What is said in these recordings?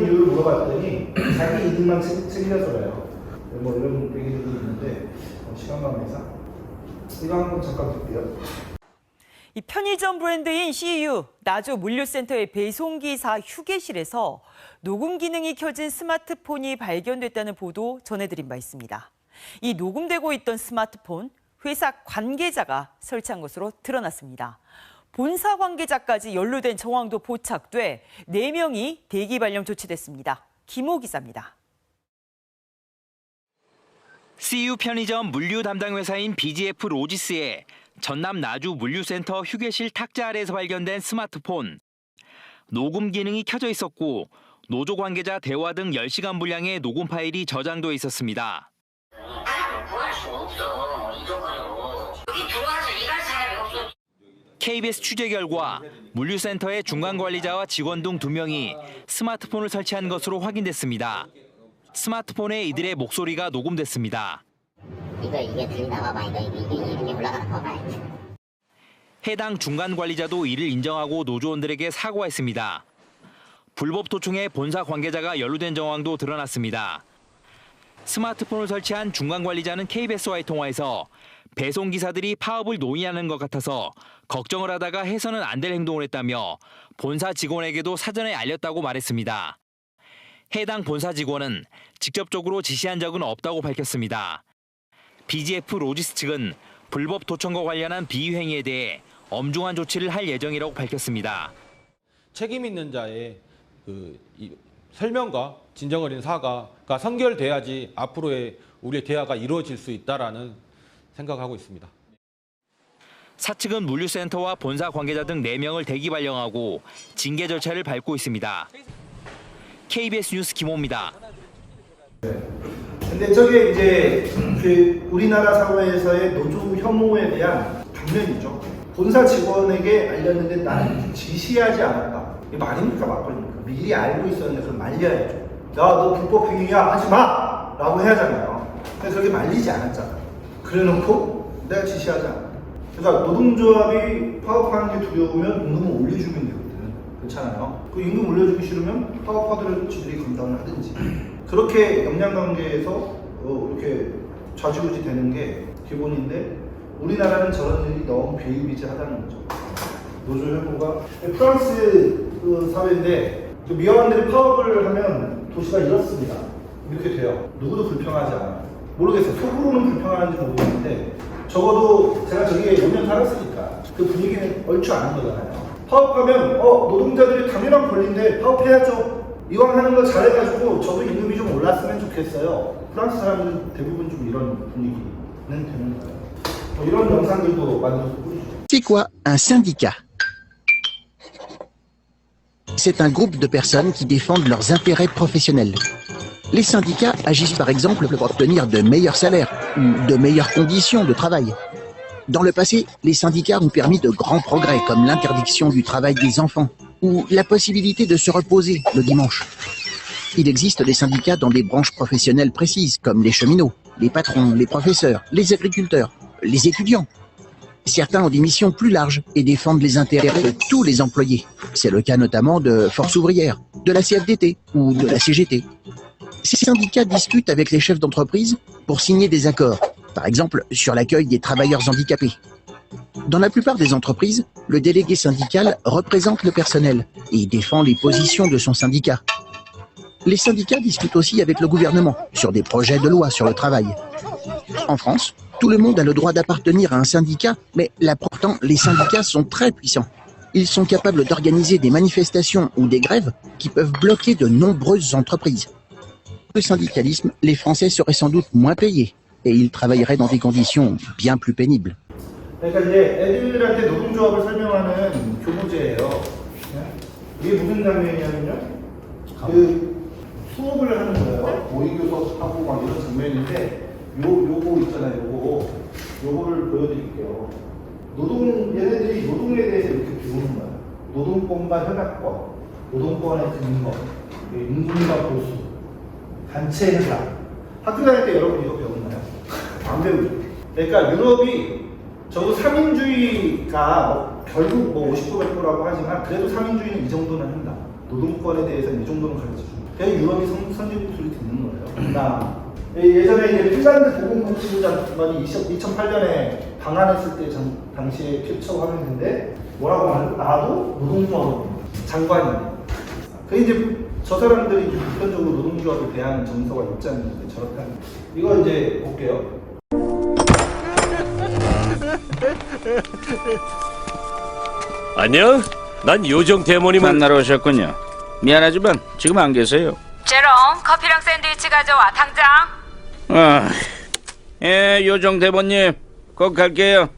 이유를 물어봤더니 자기 이득만 챙겨서래요. 뭐 이런 얘기들도 있는데 시간 관계상 이거 한번 잠깐 볼게요. 이 편의점 브랜드인 CU 나주 물류센터의 배송기사 휴게실에서 녹음 기능이 켜진 스마트폰이 발견됐다는 보도 전해드린 바 있습니다. 이 녹음되고 있던 스마트폰, 회사 관계자가 설치한 것으로 드러났습니다. 본사 관계자까지 연루된 정황도 포착돼 4명이 대기 발령 조치됐습니다. 김호 기자입니다. CU 편의점 물류 담당 회사인 BGF 로지스의 전남 나주 물류센터 휴게실 탁자 아래에서 발견된 스마트폰. 녹음 기능이 켜져 있었고 노조 관계자 대화 등 10시간 분량의 녹음 파일이 저장돼 있었습니다. 사람을 구할 수 없어. 이동하려고. 여기 들어와서 일할 사람이 없어. KBS 취재 결과 물류센터의 중간 관리자와 직원 등 2명이 스마트폰을 설치한 것으로 확인됐습니다. 스마트폰에 이들의 목소리가 녹음됐습니다. 이게 들나와봐. 이게 이름이 올라가는 거 봐. 해당 중간 관리자도 이를 인정하고 노조원들에게 사과했습니다. 불법 도청에 본사 관계자가 연루된 정황도 드러났습니다. 스마트폰을 설치한 중간 관리자는 KBS와의 통화에서 배송 기사들이 파업을 논의하는 것 같아서 걱정을 하다가 해서는 안 될 행동을 했다며 본사 직원에게도 사전에 알렸다고 말했습니다. 해당 본사 직원은 직접적으로 지시한 적은 없다고 밝혔습니다. BGF 로지스 측은 불법 도청과 관련한 비위 행위에 대해 엄중한 조치를 할 예정이라고 밝혔습니다. 책임 있는 자의 설명과 진정 어린 사과가 선결돼야지 앞으로의 우리의 대화가 이루어질 수 있다라는 생각하고 있습니다. 사측은 물류센터와 본사 관계자 등 4명을 대기 발령하고 징계 절차를 밟고 있습니다. KBS 뉴스 김호입니다. 근데 저게 이제 그 우리나라 사회에서의 노조 혐오에 대한 단면이죠. 본사 직원에게 알렸는데 나는 지시하지 않았다. 이게 말입니까 막걸리입니까? 미리 알고 있었는데 그걸 말려야죠. 야, 너 불법 행위야 하지 마! 라고 해야잖아요. 근데 그렇게 말리지 않았잖아. 그래놓고 내가 지시하지 않았다. 그러니까 노동조합이 파업하는 게 두려우면 임금을 올려주면 되거든. 그렇잖아요. 그 임금 올려주기 싫으면 파업하더라도 지들이 감당을 하든지. 그렇게 역량관계에서 이렇게 좌지우지 되는 게 기본인데 우리나라는 저런 일이 너무 비일비재하다는 거죠. 노조 혐오가 프랑스 사회인데 미화원들이 파업을 하면 도시가 이렇습니다. 이렇게 돼요. 누구도 불평하지 않아요. 모르겠어요. 속으로는 불평하는지 모르겠는데 적어도 제가 저기에 5년 살았으니까 그 분위기는 얼추 아는 거잖아요. 파업하면 노동자들이 당연한 권리인데 파업해야죠. 이왕 하는 거 잘해가지고 저도 임금이 좀 올랐으면 좋겠어요. 프랑스 사람들은 대부분 좀 이런 분위기는 되는 거예요. 이런 영상들도 만들어서 보여주죠. C'est quoi un syndicat? C'est un groupe de personnes qui défendent leurs intérêts professionnels. Les syndicats agissent par exemple pour obtenir de meilleurs salaires ou de meilleures conditions de travail. Dans le passé, les syndicats ont permis de grands progrès comme l'interdiction du travail des enfants ou la possibilité de se reposer le dimanche. Il existe des syndicats dans des branches professionnelles précises comme les cheminots, les patrons, les professeurs, les agriculteurs, les étudiants. Certains ont des missions plus larges et défendent les intérêts de tous les employés. C'est le cas notamment de Force ouvrière, de la CFDT ou de la CGT. Ces syndicats discutent avec les chefs d'entreprise pour signer des accords, par exemple sur l'accueil des travailleurs handicapés. Dans la plupart des entreprises, le délégué syndical représente le personnel et défend les positions de son syndicat. Les syndicats discutent aussi avec le gouvernement sur des projets de loi sur le travail. En France, tout le monde a le droit d'appartenir à un syndicat, mais là pourtant, les syndicats sont très puissants. Ils sont capables d'organiser des manifestations ou des grèves qui peuvent bloquer de nombreuses entreprises. Le syndicalisme, les Français seraient sans doute moins payés et ils travailleraient dans des conditions bien plus pénibles. 그러니까 이제 애들한테 노동조합을 설명하는 교보제예요. 이게 무슨 장면이냐면요. 그 수업을 하는 거예요. 모의교섭하고 막 이런 장면인데 요거 있잖아요. 요거를 보여드릴게요. 얘네들이 노동에 대해서 이렇게 배우는 거예요. 노동권과 협약권, 노동권의 근거, 임금과 보수, 단체 회사. 학교 다닐 때 여러분 이거 배웠나요? 안 배우죠. 그러니까 유럽이 적어도 3인주의가 결국 50% 100%라고 하지만 그래도 3인주의는 이 정도는 한다. 노동권에 대해서는 이 정도는 가르쳐줍니다. 그냥 유럽이 선진국 소리 듣는 거예요. 나 예전에 이제 핀란드 보건복지부장관이 2008년에 방한했을 때 당시에 캡처 화면인데 뭐라고 하는 나도 노동조합 장관이네. 그 이제 저 사람들이 보편적으로 노동조합에 대한 정서가 입장이 저렇다. 이거 이제 볼게요. 안녕. 난 요정 대모님을 만나러 오셨군요. 미안하지만 지금 안 계세요. 제롬, 커피랑 샌드위치 가져와, 당장. 요정 대본님 꼭 갈게요.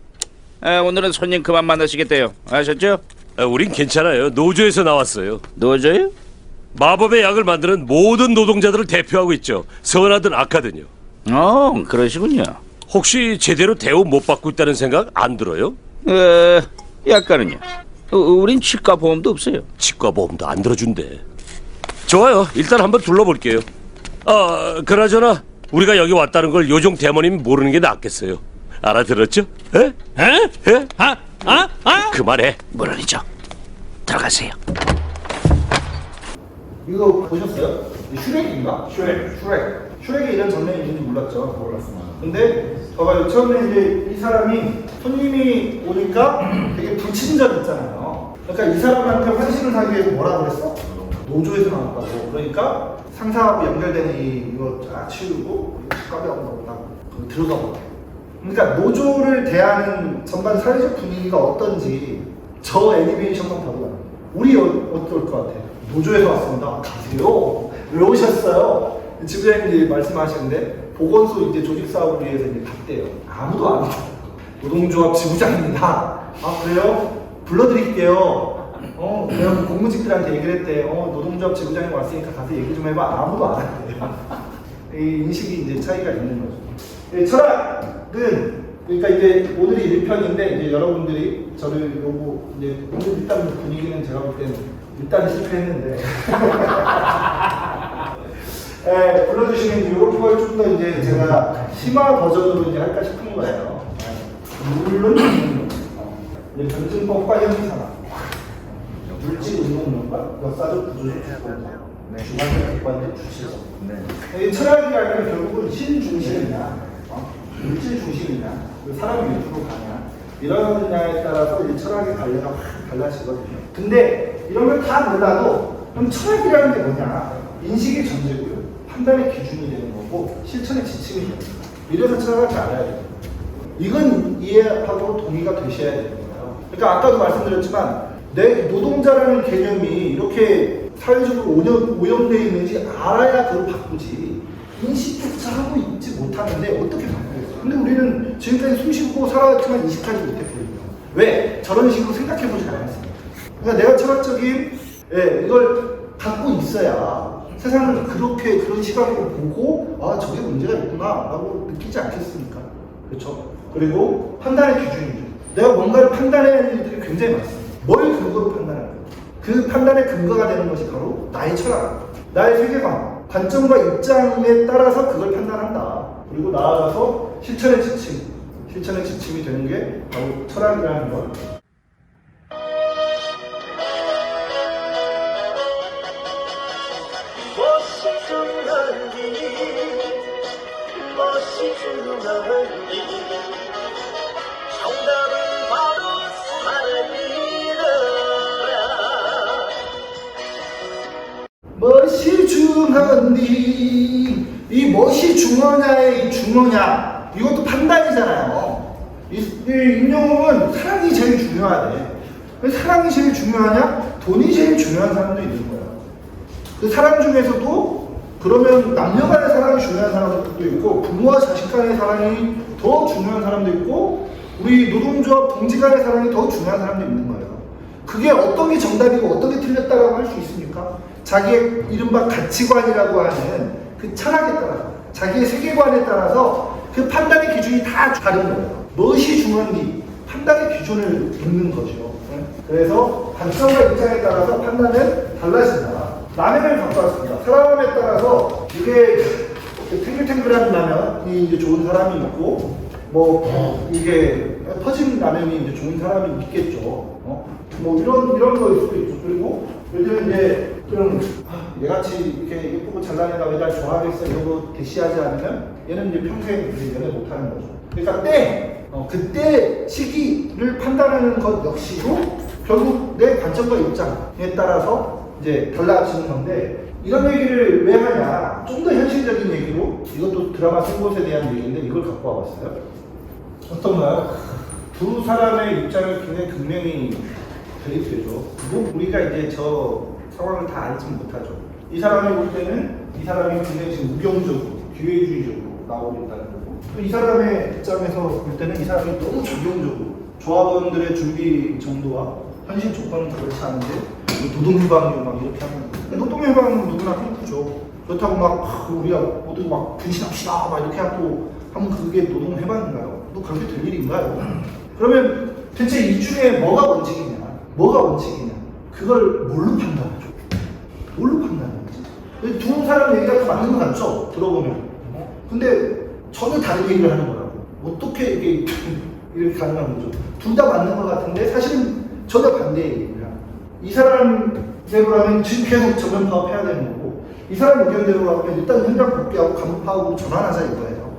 오늘은 손님 그만 만나시겠대요. 아셨죠? 우린 괜찮아요. 노조에서 나왔어요. 노조요? 마법의 약을 만드는 모든 노동자들을 대표하고 있죠. 선하든 악하든요. 그러시군요. 혹시 제대로 대우 못 받고 있다는 생각 안 들어요? 약간은요. 우린 치과 보험도 없어요. 치과 보험도 안 들어준대. 좋아요. 일단 한번 둘러볼게요. 그나저나 우리가 여기 왔다는 걸 요정 대모님 모르는 게 낫겠어요. 알아들었죠? 에? 그만해. 물론이죠. 들어가세요. 이거 보셨어요? 슈렉인가? 슈렉에 이런 장면이 있는지 몰랐죠. 몰랐습니다. 근데 봐봐요. 처음에 이제 이 사람이 손님이 오니까 되게 불친절 있잖아요. 그러니까 이 사람한테 환심을 사기 위해서 뭐라 그랬어? 노조에서 나왔다고. 그러니까 상사하고 연결되는 이거 치우고 가게 한다고 거기 들어가 보라. 그러니까 노조를 대하는 전반 사회적 분위기가 어떤지 저 애니메이션만 봐도 알아요. 우리 어떨 것 같아요? 노조에서 왔습니다. 가세요. 왜 오셨어요? 지부장님이 말씀하시는데 보건소 이제 조직 사업을 위해서 이제 갔대요. 아무도 안 와요. 노동조합 지부장입니다. 아 그래요? 불러드릴게요. 그래서 공무직들한테 얘기를 했대. 노동조합 지부장님 왔으니까 가서 얘기 좀 해봐. 아무도 안 한대요. 이 인식이 이제 차이가 있는 거죠. 철학은 그러니까 이제 오늘이 1편인데 이제 여러분들이 저를 요거 이제 오늘 일단 분위기는 제가 볼 때는 일단 실패했는데 불러주시는 이런 걸 좀 더 이제 제가 심화 버전으로 이제 할까 싶은 거예요. 물론 이제 변증법과 현상학, 물질 운동론과 역사적 구조적 주관적 객관적 주체적. 이 철학이라는 게 결국은 신 중심이냐, 물질 중심이냐, 사람 위주로 가냐 이런 분야에 따라서 이 철학의 관례가 확 달라지거든요. 근데 이런 걸 다 몰라도 그럼 철학이라는 게 뭐냐? 인식의 전제고요. 판단의 기준이 되는 거고 실천의 지침이 되는 거예요. 이래서 철학을 잘 알아야 돼요. 이건 이해하고 동의가 되셔야 되는 거예요. 그러니까 아까도 말씀드렸지만 내 노동자라는 개념이 이렇게 사회적으로 오염되어 있는지 알아야 그걸 바꾸지. 인식조차 하고 있지 못하는데 어떻게 바꾸겠어요? 근데 우리는 지금까지 숨 쉬고 살아왔지만 인식하지 못했거든요. 왜? 저런 식으로 생각해보지 않았습니다. 그러니까 내가 철학적인 이걸 갖고 있어야 세상을 그렇게 그런 시각으로 보고 아 저게 문제가 있구나 라고 느끼지 않겠습니까? 그렇죠? 그리고 판단의 기준이죠. 내가 뭔가를 판단해야 하는 일들이 굉장히 많습니다. 뭘 근거로 판단할까? 그 판단의 근거가 되는 것이 바로 나의 철학, 나의 세계관, 관점과 입장에 따라서 그걸 판단한다. 그리고 나아가서 실천의 지침이 되는 게 바로 철학이라는 것. 멋이 중한디 이 멋이 중하냐의 이 중하냐 이것도 판단이잖아요. 임영웅은 사랑이 제일 중요하대. 왜 사랑이 제일 중요하냐? 돈이 제일 중요한 사람도 있는 거야. 그 사람 중에서도 그러면 남녀 간의 사랑이 중요한 사람도 있고 부모와 자식 간의 사랑이 더 중요한 사람도 있고 우리 노동조합 동지 간의 사랑이 더 중요한 사람도 있는 거예요. 그게 어떤 게 정답이고 어떤 게 틀렸다라고 할 수 있습니까? 자기의 이른바 가치관이라고 하는 그 철학에 따라서 자기의 세계관에 따라서 그 판단의 기준이 다 다른 거예요. 무엇이 중요한지 판단의 기준을 묻는 거죠. 그래서 관점과 입장에 따라서 판단은 달라진다. 라면을 갖고 왔습니다. 사람에 따라서 이게 탱글탱글한 라면이 이제 좋은 사람이 있고 뭐 이게 터진 라면이 이제 좋은 사람이 있겠죠. 뭐 이런 거일 수도 있죠. 그리고 예를 들면 이제 좀 얘같이 이렇게 예쁘고 잘난 애가 왜 날 좋아하겠어 이러고 대시하지 않으면 얘는 이제 평생 이제 연애 못하는 거죠. 그러니까 그때 시기를 판단하는 것 역시도 결국 내 관점과 입장에 따라서 이제 달라지는 건데, 이런 얘기를 왜 하냐, 좀 더 현실적인 얘기로, 이것도 드라마 승부에 대한 얘기인데 이걸 갖고 와봤어요. 어떤가요? 두 사람의 입장을 굉장히 극명히 대립되죠. 뭐 우리가 이제 저 상황을 다 알지 못하죠. 이 사람이 볼 때는 이 사람이 굉장히 지금 우경적으로 기회주의적으로 나오고 있다는 거고, 또 이 사람의 입장에서 볼 때는 이 사람이 너무 적용적으로 조합원들의 준비 정도와 현실 조건은 다 그렇지 않은데 노동해방료 막 이렇게 하는 거예요. 노동해방은 누구나 힘들죠. 그렇다고 막 우리가 모두 막 분신합시다 막 이렇게 하고 하면 그게 노동해방인가요? 또 그렇게 될 일인가요? 그러면 대체 이 중에 뭐가 원칙이냐? 그걸 뭘로 판단하죠? 뭘로 판단하지? 두 사람 얘기가 다 맞는 것 같죠? 들어보면. 근데 전혀 다른 얘기를 하는 거라고. 어떻게 이렇게 가능한 거죠? 둘 다 맞는 것 같은데 사실은 전혀 반대의 얘기야. 이 사람대로라면 지금 계속 저변 파업해야 되는 거고, 이 사람 의견대로 하면 일단 현장 복귀하고 간부파업으로 전환하자 이거예요.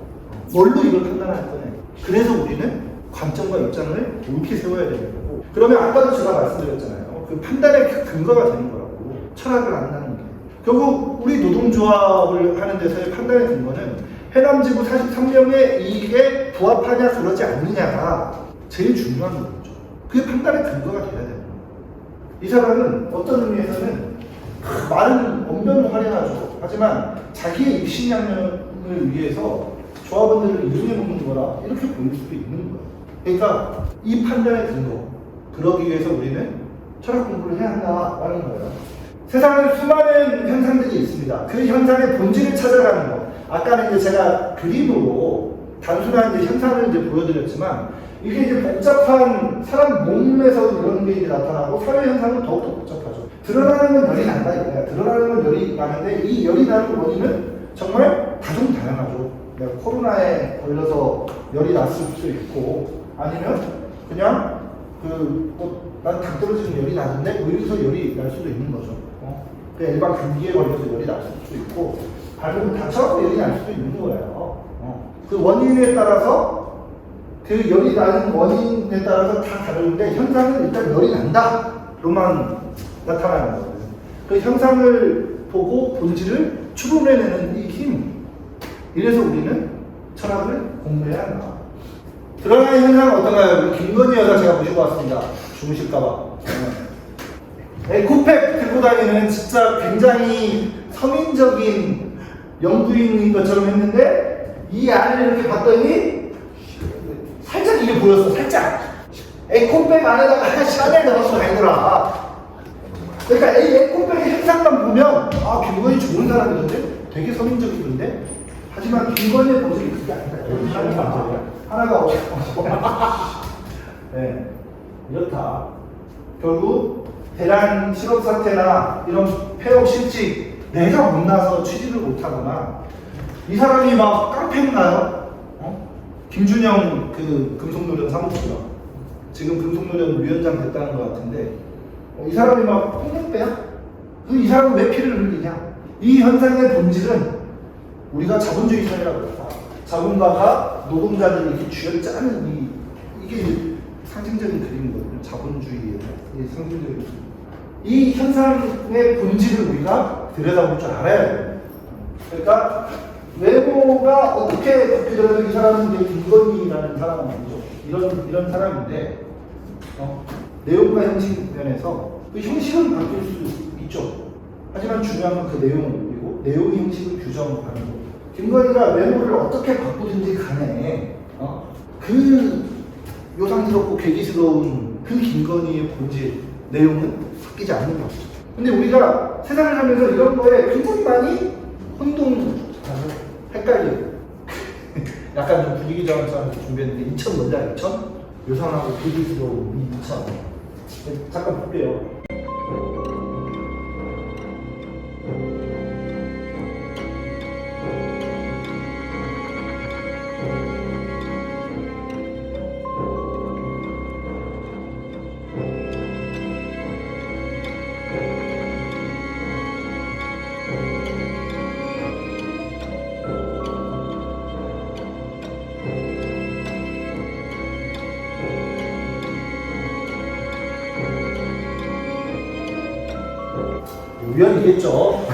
뭘로 이걸 판단할 거냐. 그래서 우리는 관점과 입장을 옳게 세워야 되는 거고, 그러면 아까도 제가 말씀드렸잖아요. 그 판단의 근거가 되는 거라고. 철학을 안다는 게. 결국 우리 노동조합을 하는 데서의 판단의 근거는 해남지구 43명의 이익에 부합하냐 그러지 않느냐가 제일 중요한 거죠. 그게 판단의 근거가 돼야 되는 거예요. 이 사람은 어떤 의미에서는 말은 언변은 화려하죠. 하지만 자기의 입신양면을 위해서 조합원들을 이용해 먹는 거라 이렇게 보일 수도 있는 거예요. 그러니까 이 판단의 근거, 그러기 위해서 우리는 철학 공부를 해야 한다라는 거예요. 세상에 수많은 현상들이 있습니다. 그 현상의 본질을 찾아가는 거. 아까는 이제 제가 그림으로 단순한 이제 현상을 이제 보여드렸지만, 이게 이제 복잡한 사람 몸에서 이런 게 이제 나타나고 사회 현상은 더욱더 복잡하죠. 드러나는 건 열이 난다 이거야. 드러나는 건 열이 나는데 이 열이 나는 원인은 정말 다종다양하죠. 내가 코로나에 걸려서 열이 났을 수도 있고, 아니면 그냥 난 당 떨어지는 열이 나는데 의료서 열이 날 수도 있는 거죠. 그냥 일반 감기에 걸려서 열이 날 수도 있고, 발목을 다쳐서 열이 날 수도 있는 거예요. 그 원인에 따라서, 그 열이 나는 원인에 따라서 다 다르는데 현상은 일단 열이 난다로만 나타나는 거예요. 그 현상을 보고 본질을 추론해내는 이 힘. 이래서 우리는 철학을 공부해야 한다. 드러나는 현상은 어떤가요? 김건희 여사 제가 모시고 왔습니다. 주무실까봐. 에코백 들고 다니는 진짜 굉장히 서민적인 영부인인 것처럼 했는데, 이 안을 이렇게 봤더니 살짝 이게 보였어. 살짝 에코백 안에다가 샤넬 넣어서 다니더라. 그러니까 이 에코백의 현상만 보면 김건희 좋은 사람이던데, 되게 서민적이던데, 하지만 김건희의 모습이 그게 아니다. 하나가 없어. 네, 이렇다. 결국 대란 실업 사태나 이런 폐업 실직, 내가 못나서 취직을 못하거나, 이 사람이 막 깡패인가요? 김준영 그 금속노련 사무처가 지금 금속노련 위원장 됐다는 것 같은데, 이 사람이 막 폭력배야? 이 사람은 왜 피를 흘리냐? 이 현상의 본질은 우리가 자본주의 사회라고 했다. 자본가가 노동자들을 이렇게 쥐어 짜는 이게 상징적인 그림이거든요. 자본주의의 상징적인 그림. 이 현상의 본질을 우리가 들여다볼 줄 알아야 돼요. 그러니까 외모가 어떻게 바뀌더라도 이 사람은 이제 김건희라는 사람은 아니죠. 이런 사람인데, 내용과 형식 면에서 그 형식은 바뀔 수 있죠. 하지만 중요한 건 그 내용이고, 내용이 형식을 규정하는 거. 김건희가 외모를 어떻게 바꾸든지 간에 그 요상스럽고 괴기스러운 그 김건희의 본질, 내용은 바뀌지 않는 거죠. 근데 우리가 세상을 살면서 이런 거에 굉장히 많이 헷갈려요. 약간 좀 분위기 전환처럼 준비했는데, 인천 뭔지 알죠? 요상하고 괴기스러운 이 인천. 잠깐 볼게요. 우연이겠죠.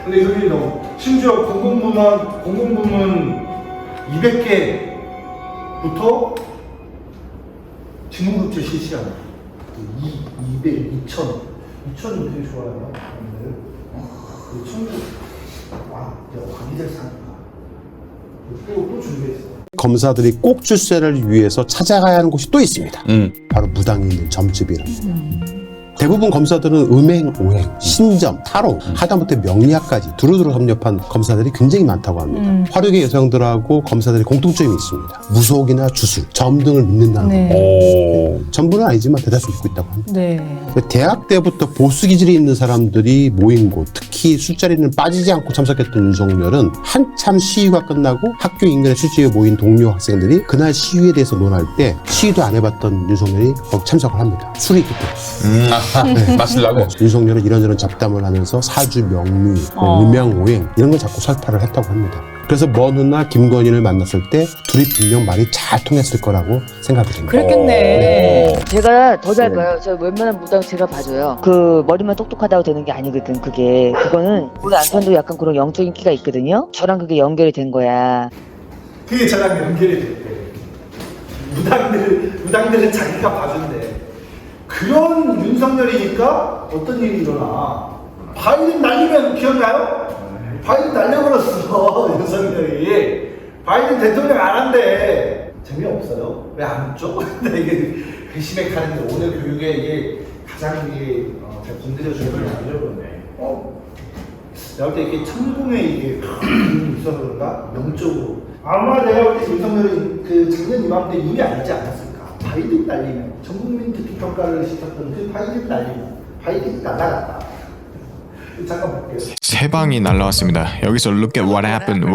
근데 그게 너무 심지어 공공부문 200개부터 지문급제 실시합니다. 200, 2000은 되게 좋아요. 그 친구 관계될 사람인가? 또 준비했어요. 검사들이 꼭 출세를 위해서 찾아가야 하는 곳이 또 있습니다. 바로 무당이 있는 점집이랍니다. 대부분 검사들은 음행, 오행, 신점, 타로, 하다못해 명리학까지 두루두루 섭렵한 검사들이 굉장히 많다고 합니다. 화력의 여성들하고 검사들이 공통점이 있습니다. 무속이나 주술, 점 등을 믿는다는 겁니다. 전부는 아니지만 대다수 믿고 있다고 합니다. 대학 때부터 보수 기질이 있는 사람들이 모인 곳, 특히 술자리는 빠지지 않고 참석했던 윤석열은 한참 시위가 끝나고 학교 인근의 술집에 모인 동료 학생들이 그날 시위에 대해서 논할 때 시위도 안 해봤던 윤석열이 거기 참석을 합니다. 술이 있기 때문에. 네. 마시려고. 윤석열은 이런저런 잡담을 하면서 사주, 명리, 음양, 오행 이런 걸 자꾸 설파를 했다고 합니다. 그래서 머누나 김건희를 만났을 때 둘이 분명 말이 잘 통했을 거라고 생각이 됩니다. 그랬겠네. 제가 더 잘 봐요. 저 웬만한 무당 제가 봐줘요. 그 머리만 똑똑하다고 되는 게 아니거든. 그거는 우리 남편도 약간 그런 영적인 끼가 있거든요. 저랑 그게 연결이 된 거야. 그게 저랑 연결이 됐대. 무당들은 자기가 봐준대. 그런 윤석열이니까 어떤 일이 일어나. 바이든 날리면 기억나요? 바이든 날려버렸어. 윤석열이. 바이든 대통령 안 한대. 재미없어요. 왜 안 웃죠? 근데 이게 회심의 칼인데 오늘 교육에 이게 가장 이게 제가 건드려주는 걸 알려보네. 내가 볼 때 이게 천공에 이게 있어서 그런가? 영적으로. 아마 내가 볼 때 윤석열이 그 작년 이맘때 이미 알지 않았을까? 바이든 날리면 전 국민 듣기평가를 시켰던 그 바이든 날리면 바이든이 날아갔다. 잠깐 볼게요. 세 방이 날라왔습니다. 여기서 look at what happened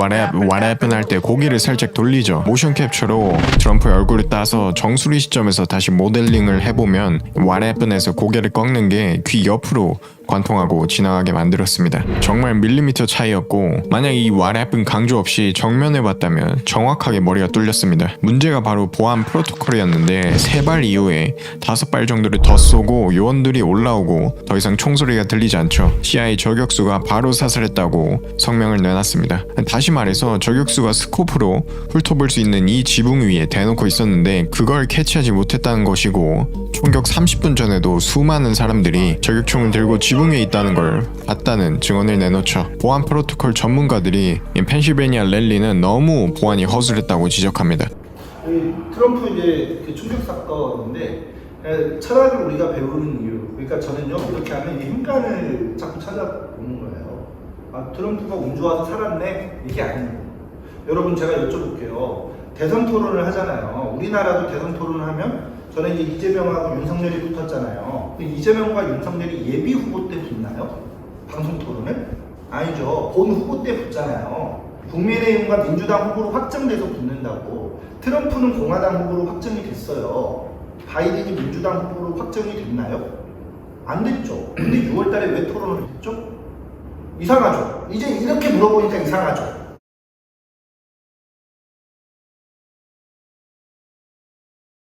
할 때 고개를 살짝 돌리죠. 모션 캡처로 트럼프의 얼굴을 따서 정수리 시점에서 다시 모델링을 해보면 what happened에서 고개를 꺾는 게 귀 옆으로 관통하고 지나가게 만들었습니다. 정말 밀리미터 차이였고 만약 이 what happened 강조 없이 정면에 봤다면 정확하게 머리가 뚫렸습니다. 문제가 바로 보안 프로토콜이었는데 3발 이후에 5발 정도를 더 쏘고 요원들이 올라오고 더 이상 총소리가 들리지 않죠. CIA 저격수가 바로 사살했다고 성명을 내놨습니다. 다시 말해서 저격수가 스코프로 훑어볼 수 있는 이 지붕 위에 대놓고 있었는데 그걸 캐치하지 못했다는 것이고 총격 30분 전에도 수많은 사람들이 저격총을 들고 지붕 위에 있다는 걸 봤다는 증언을 내놓죠. 보안 프로토콜 전문가들이 이 펜실베니아 랠리는 너무 보안이 허술했다고 지적합니다. 트럼프 이제 그 총격 사건인데 철학을 우리가 배우는 이유, 그러니까 저는요 이렇게 하면 이 힘간을 자꾸 찾아보는 거예요. 아, 트럼프가 운 좋아서 살았네? 이게 아니에요. 여러분 제가 여쭤볼게요. 대선 토론을 하잖아요. 우리나라도 대선 토론을 하면 저는 이제 이재명하고 윤석열이 붙었잖아요. 이재명과 윤석열이 예비 후보 때 붙나요? 방송 토론을? 아니죠. 본 후보 때 붙잖아요. 국민의힘과 민주당 후보로 확정돼서 붙는다고. 트럼프는 공화당 후보로 확정이 됐어요. 바이든이 민주당 후보로 확정이 됐나요? 안 됐죠. 근데 6월 달에 왜 토론을 했죠? 이상하죠. 이제 이렇게 물어보니까 이상하죠.